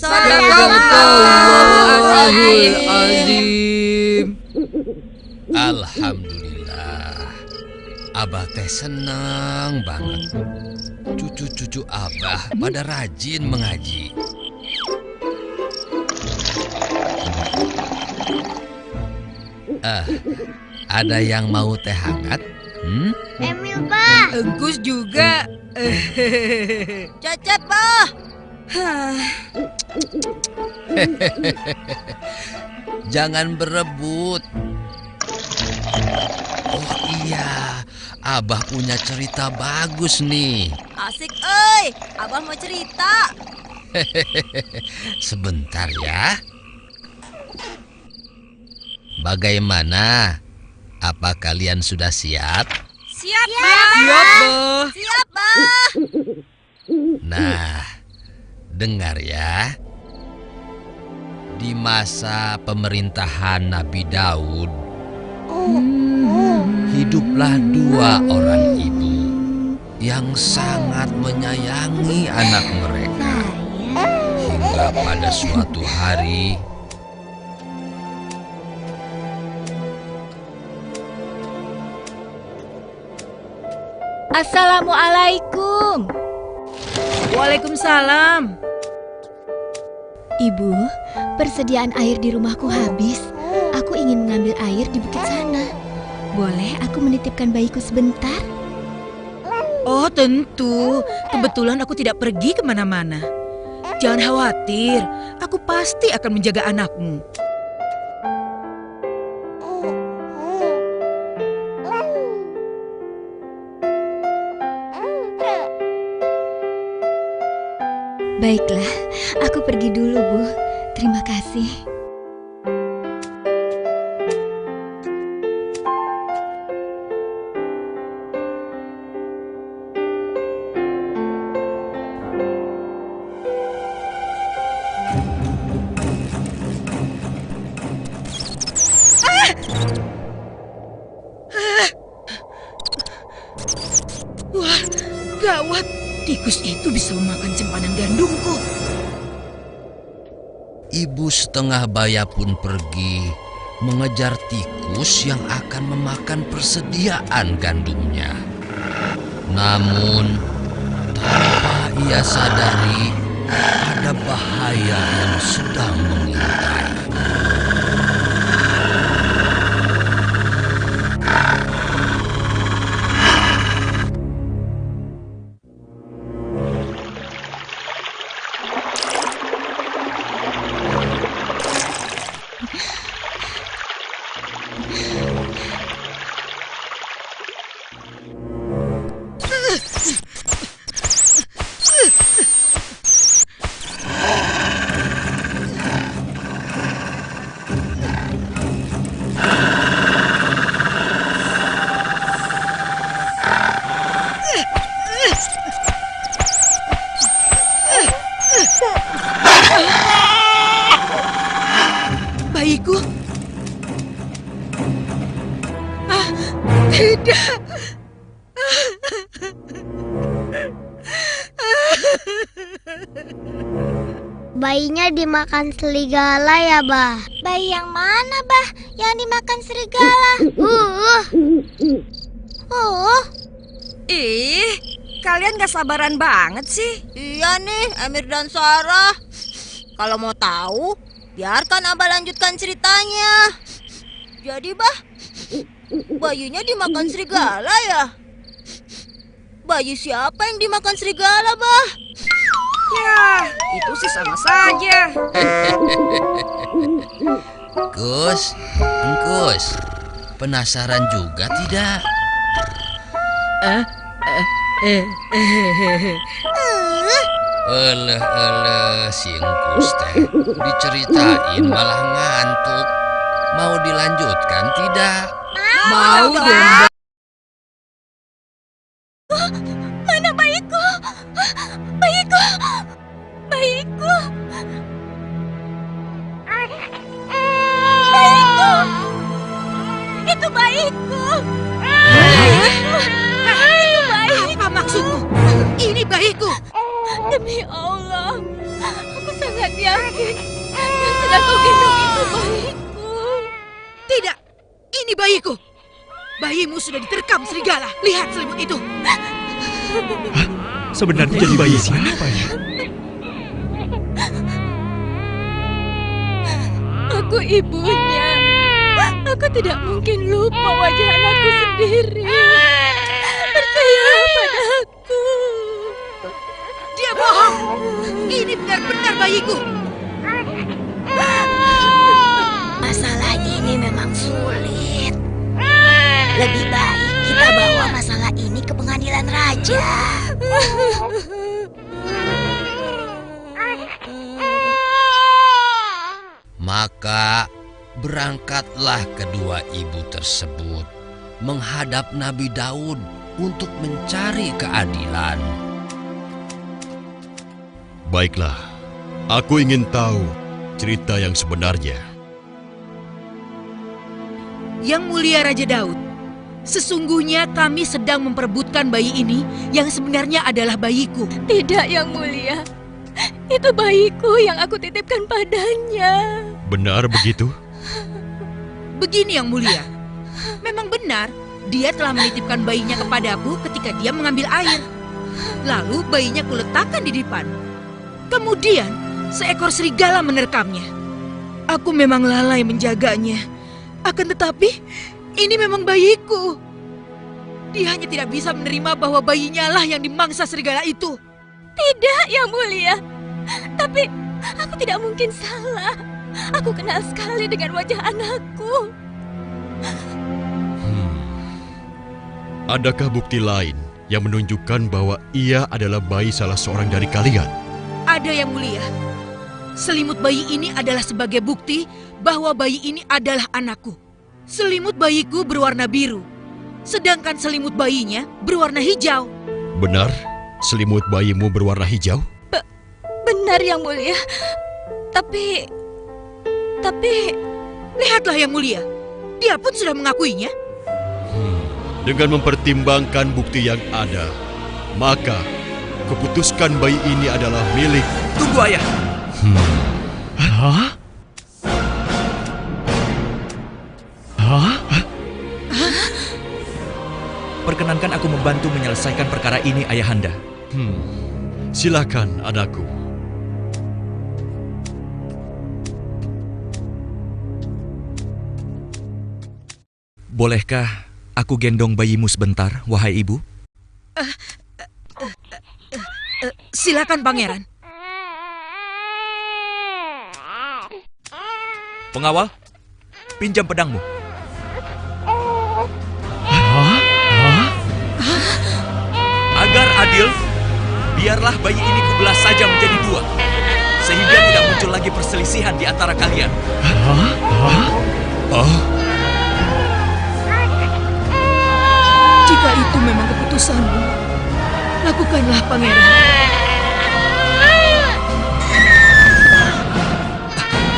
Sadaqallahul-azim. Alhamdulillah, Abah teh senang banget. Cucu-cucu Abah pada rajin mengaji. Ada yang mau teh hangat? Emil, Pak. Engkus juga. Cecep, Pak. Jangan berebut. Oh iya, Abah punya cerita bagus nih. Asik, euy. Abah mau cerita. Sebentar ya. Bagaimana? Apa kalian sudah siap? Siap, Siap, Bah. Siap, Bah. Nah, dengar ya. Di masa pemerintahan Nabi Daud, hiduplah dua orang ibu yang sangat menyayangi anak mereka. Hingga pada suatu hari, Assalamualaikum. Waalaikumsalam. Ibu, persediaan air di rumahku habis. Aku ingin mengambil air di bukit sana. Boleh aku menitipkan bayiku sebentar? Oh tentu, kebetulan aku tidak pergi kemana-mana. Jangan khawatir, aku pasti akan menjaga anakmu. Baiklah, aku pergi dulu, Bu. Terima kasih. Wah, gawat. Tikus itu bisa memakan simpanan gandumku. ibu setengah baya pun pergi mengejar tikus yang akan memakan persediaan gandumnya. Namun, tanpa ia sadari, ada bahaya yang sedang mengintai. Tidak. Bayinya dimakan serigala ya, Bah? Bayi yang mana, Bah? Yang dimakan serigala? Ih, kalian gak sabaran banget sih. Iya nih, Emir dan Sarah. Kalau mau tahu, biarkan Abah lanjutkan ceritanya. Jadi, Bah, bayinya dimakan serigala ya? Bayi siapa yang dimakan serigala, Bah? Ya, itu sih sama saja. Kus, Engkus, penasaran juga tidak? Si Engkus teh diceritain malah ngantuk. Mau dilanjutkan tidak? Mau dong. Mana bayiku? Bayiku! Bayiku! Bayiku! Itu bayiku! Itu bayiku! Apa maksudmu? Ini bayiku. Demi Allah, aku sangat yakin yang sedang kau gendong itu bayiku. Tidak, ini bayiku. Bayimu sudah diterkam serigala. Lihat selimut itu. Sebenarnya jadi bayi siapa ya? Aku ibunya. Aku tidak mungkin lupa wajah anakku sendiri. Percayalah padaku. Dia bohong. Ini benar-benar bayiku. Masalah ini memang sulit. Lebih baik kita bawa masalah ini ke pengadilan raja. Maka berangkatlah kedua ibu tersebut menghadap Nabi Daud untuk mencari keadilan. Baiklah, aku ingin tahu cerita yang sebenarnya. Yang mulia Raja Daud, sesungguhnya kami sedang memperebutkan bayi ini yang sebenarnya adalah bayiku. Tidak, Yang Mulia. Itu bayiku yang aku titipkan padanya. Benar begitu? Begini Yang Mulia, memang benar dia telah menitipkan bayinya kepadaku ketika dia mengambil air. Lalu bayinya kuletakkan di depan. Kemudian seekor serigala menerkamnya. Aku memang lalai menjaganya. Akan tetapi ini memang bayiku. Dia hanya tidak bisa menerima bahwa bayinya lah yang dimangsa serigala itu. Tidak, Yang Mulia. Tapi aku tidak mungkin salah. Aku kenal sekali dengan wajah anakku. Adakah bukti lain yang menunjukkan bahwa ia adalah bayi salah seorang dari kalian? Ada Yang Mulia. Selimut bayi ini adalah sebagai bukti bahwa bayi ini adalah anakku. Selimut bayiku berwarna biru, sedangkan selimut bayinya berwarna hijau. Benar, selimut bayimu berwarna hijau? Benar, Yang Mulia. Tapi... Lihatlah Yang Mulia, dia pun sudah mengakuinya. Dengan mempertimbangkan bukti yang ada, maka keputuskan bayi ini adalah milik. Tunggu, Ayah. Hah? Hah? Perkenankan aku membantu menyelesaikan perkara ini, Ayahanda. Silakan, anakku. Bolehkah aku gendong bayimu sebentar, wahai ibu? Silakan Pangeran. Pengawal, pinjam pedangmu. Agar adil, biarlah bayi ini kubelah saja menjadi dua, sehingga tidak muncul lagi perselisihan di antara kalian. Jika itu memang keputusanmu, lakukanlah Pangeran.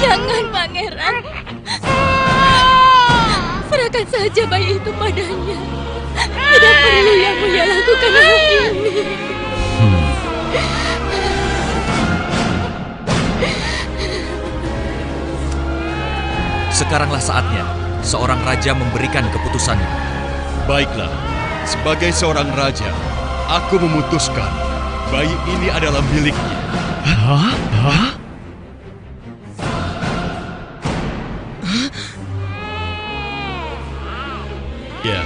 Jangan, Pangeran. Serahkan saja bayi itu padanya. Tidak perlu yang mulia lakukan hal ini. Sekaranglah saatnya seorang raja memberikan keputusannya. Baiklah, sebagai seorang raja, aku memutuskan bayi ini adalah miliknya. Hah? Ya,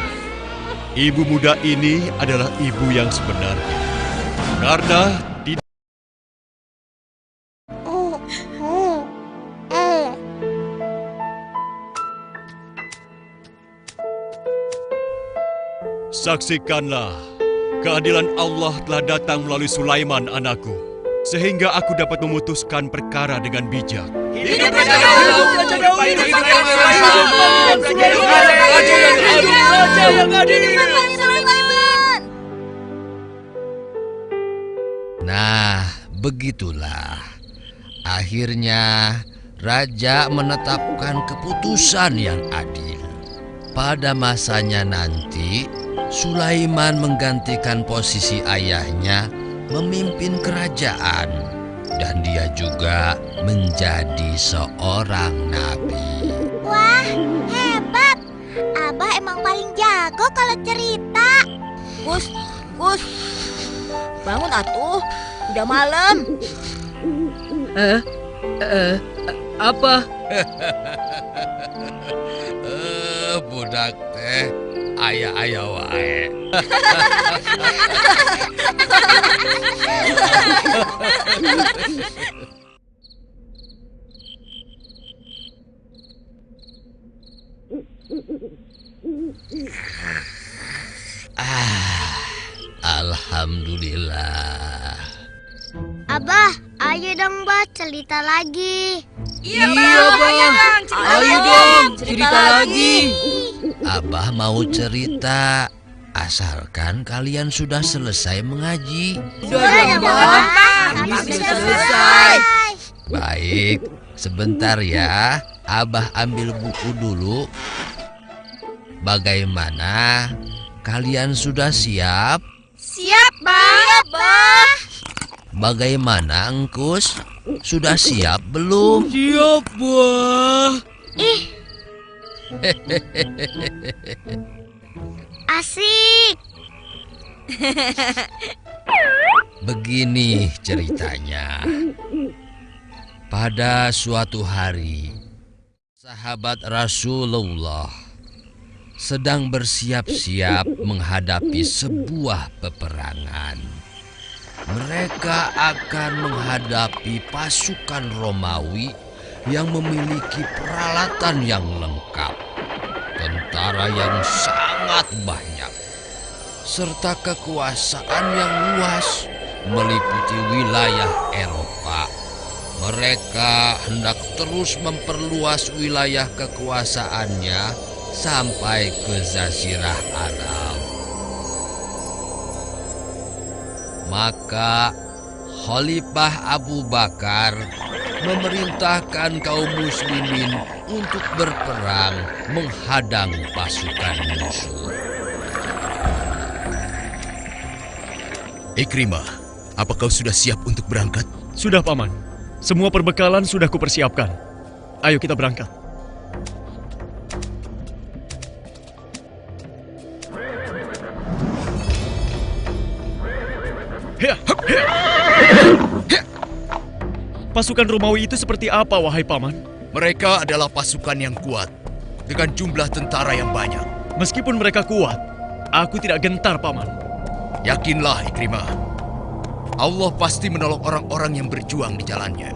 ibu muda ini adalah ibu yang sebenarnya. Karena tidak saksikanlah, keadilan Allah telah datang melalui Sulaiman anakku, sehingga aku dapat memutuskan perkara dengan bijak. Hidup Raja Daud! Raja yang adil! Nah, begitulah. Akhirnya, raja menetapkan keputusan yang adil. Pada masanya nanti, Sulaiman menggantikan posisi ayahnya memimpin kerajaan. Dan dia juga menjadi seorang nabi. Wah, hebat. Abah emang paling jago kalau cerita. Gus, bangun atuh. Udah malam. Apa? Budak teh, ayah wae. Alhamdulillah. Abah, ayo dong Bah cerita lagi. Iya, Bang. Ayo dong, cerita lagi. Abah mau cerita, asalkan kalian sudah selesai mengaji. Sudah, Bang. Kami sudah selesai. Baik, sebentar ya. Abah ambil buku dulu. Bagaimana? Kalian sudah siap? Siap, Bah. Bagaimana, Engkus? Sudah siap belum? Siap, Bah. Asik. Begini ceritanya. Pada suatu hari, sahabat Rasulullah sedang bersiap-siap menghadapi sebuah peperangan. Mereka akan menghadapi pasukan Romawi yang memiliki peralatan yang lengkap, tentara yang sangat banyak, serta kekuasaan yang luas meliputi wilayah Eropa. Mereka hendak terus memperluas wilayah kekuasaannya sampai ke Jazirah Arab. Maka Khalifah Abu Bakar memerintahkan kaum muslimin untuk berperang menghadang pasukan musuh. Ikrimah, apa kau sudah siap untuk berangkat? Sudah, Paman. Semua perbekalan sudah kupersiapkan. Ayo kita berangkat. Pasukan Romawi itu seperti apa, wahai Paman? Mereka adalah pasukan yang kuat, dengan jumlah tentara yang banyak. Meskipun mereka kuat, aku tidak gentar, Paman. Yakinlah, Ikrimah. Allah pasti menolong orang-orang yang berjuang di jalannya.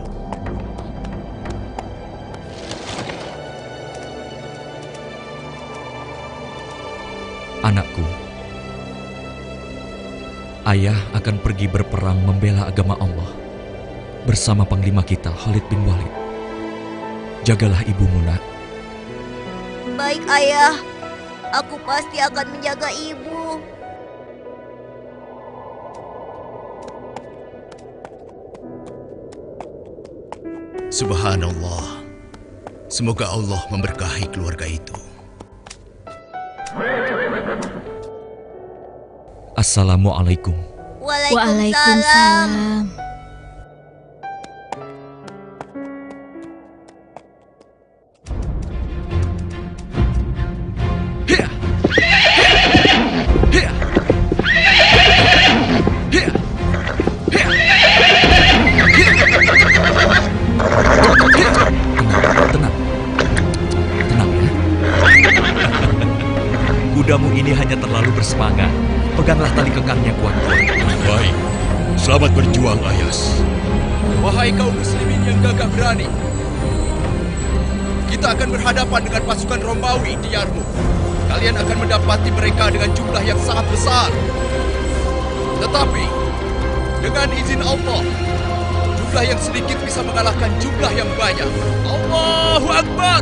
Anakku, ayah akan pergi berperang membela agama Allah bersama panglima kita Khalid bin Walid. Jagalah ibumu, nak. Baik, Ayah. Aku pasti akan menjaga ibu. Subhanallah. Semoga Allah memberkahi keluarga itu. Assalamualaikum. Waalaikumsalam. Tenang ya. Kudamu ini hanya terlalu bersemangat. Peganglah tali kekangnya kuat-kuat. Baik, selamat berjuang, Ayas. Wahai kaum muslimin yang gagah berani, kita akan berhadapan dengan pasukan Romawi di Yarmouk. Kalian akan mendapati mereka dengan jumlah yang sangat besar. Tetapi, dengan izin Allah, jumlah yang sedikit bisa mengalahkan jumlah yang banyak. Allahu Akbar!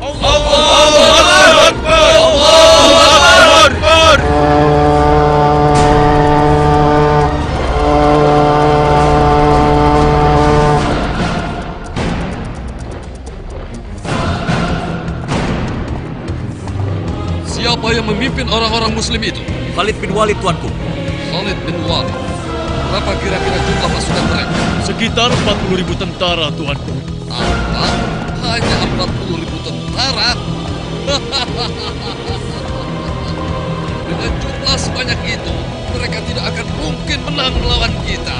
Allahu Akbar! Allahu Akbar! Siapa yang memimpin orang-orang muslim itu? Khalid bin Walid, tuanku. Khalid bin Walid. Berapa kira-kira jumlah pasukan mereka? Sekitar 40.000 tentara, tuanku. Apa? Hanya 40.000 tentara? Dengan jumlah sebanyak itu, mereka tidak akan mungkin menang melawan kita.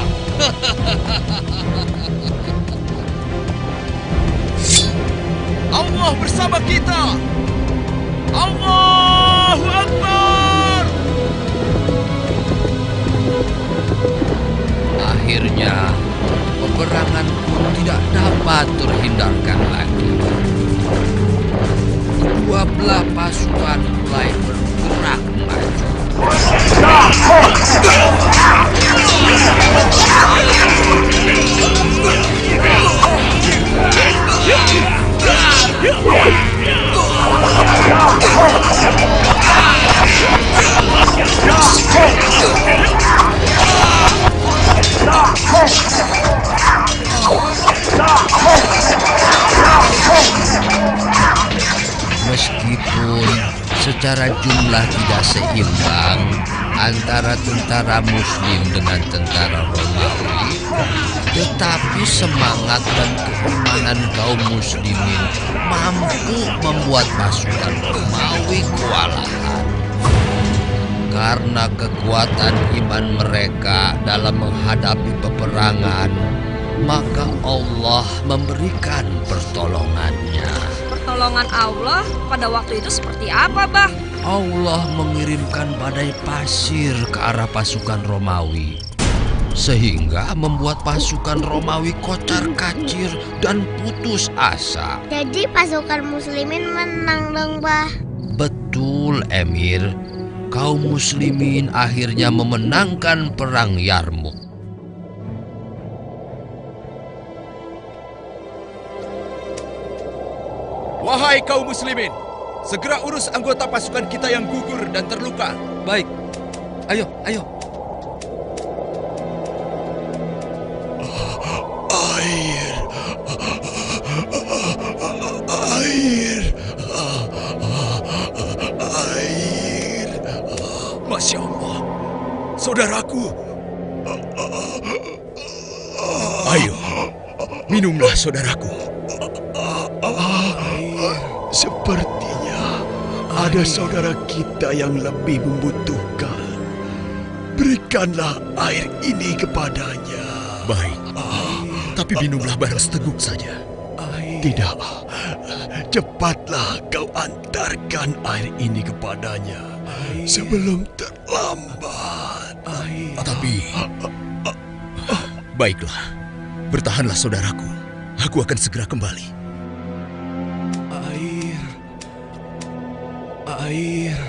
Allah bersama kita! Allahu Akbar! Akhirnya, peperangan pun tidak dapat terhindarkan lagi. Kedua belah pasukan mulai bergerak maju. Meskipun secara jumlah tidak seimbang antara tentara Muslim dengan tentara Romawi, tetapi semangat dan keimanan kaum Muslimin mampu membuat pasukan Romawi kewalahan. Karena kekuatan iman mereka dalam menghadapi peperangan, maka Allah memberikan pertolongannya. Pertolongan Allah pada waktu itu seperti apa, Bah? Allah mengirimkan badai pasir ke arah pasukan Romawi, sehingga membuat pasukan Romawi kocar-kacir dan putus asa. Jadi pasukan muslimin menang dong, Bah. Betul, Emir. Kaum muslimin akhirnya memenangkan perang Yarmouk. Wahai kaum muslimin, segera urus anggota pasukan kita yang gugur dan terluka. Baik, ayo. Air. Masya Allah, saudaraku. Ayo, minumlah saudaraku. Sepertinya ada saudara kita yang lebih membutuhkan. Berikanlah air ini kepadanya. Baik, tapi minumlah bareng seteguk saja. Tidak, cepatlah kau antarkan air ini kepadanya sebelum terlambat. Tapi, baiklah, bertahanlah saudaraku. Aku akan segera kembali. Air.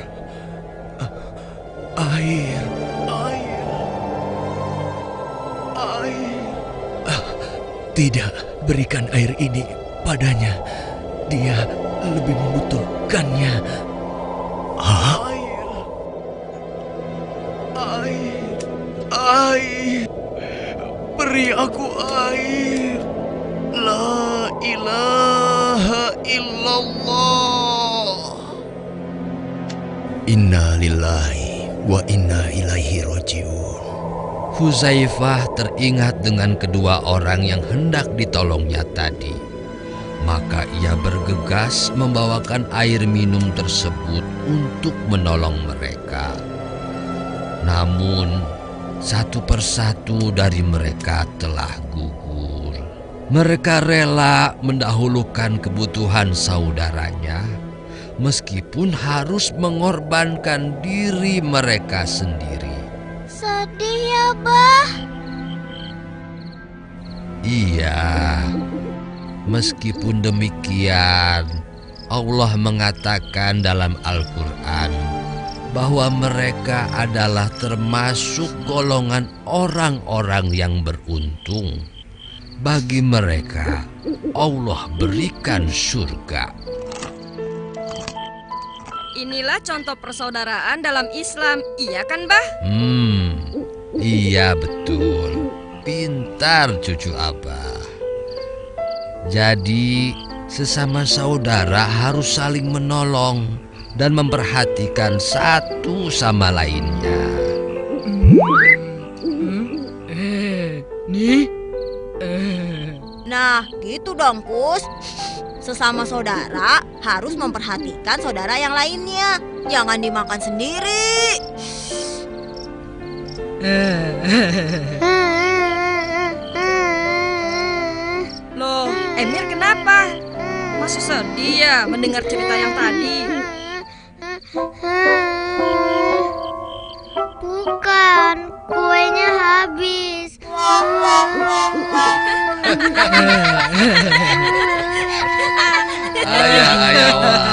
Tidak, berikan air ini padanya. Dia lebih membutuhkannya. Air. Beri aku air. La ilaha illallah. Inna lillahi wa inna ilaihi raji'un. Huzaifah teringat dengan kedua orang yang hendak ditolongnya tadi. Maka ia bergegas membawakan air minum tersebut untuk menolong mereka. Namun, satu persatu dari mereka telah gugur. Mereka rela mendahulukan kebutuhan saudaranya, meskipun harus mengorbankan diri mereka sendiri. Sedih ya, Bah. Iya, meskipun demikian, Allah mengatakan dalam Al-Quran bahwa mereka adalah termasuk golongan orang-orang yang beruntung. Bagi mereka, Allah berikan surga. Inilah contoh persaudaraan dalam Islam, iya kan, Bah? Iya betul. Pintar cucu Abah. Jadi, sesama saudara harus saling menolong dan memperhatikan satu sama lainnya. Nah, gitu dong, Kus. Sesama saudara harus memperhatikan saudara yang lainnya. Jangan dimakan sendiri. Loh, Emir kenapa? Masih sedih ya mendengar cerita yang tadi? Bukan, kuenya habis. Ayah, wah.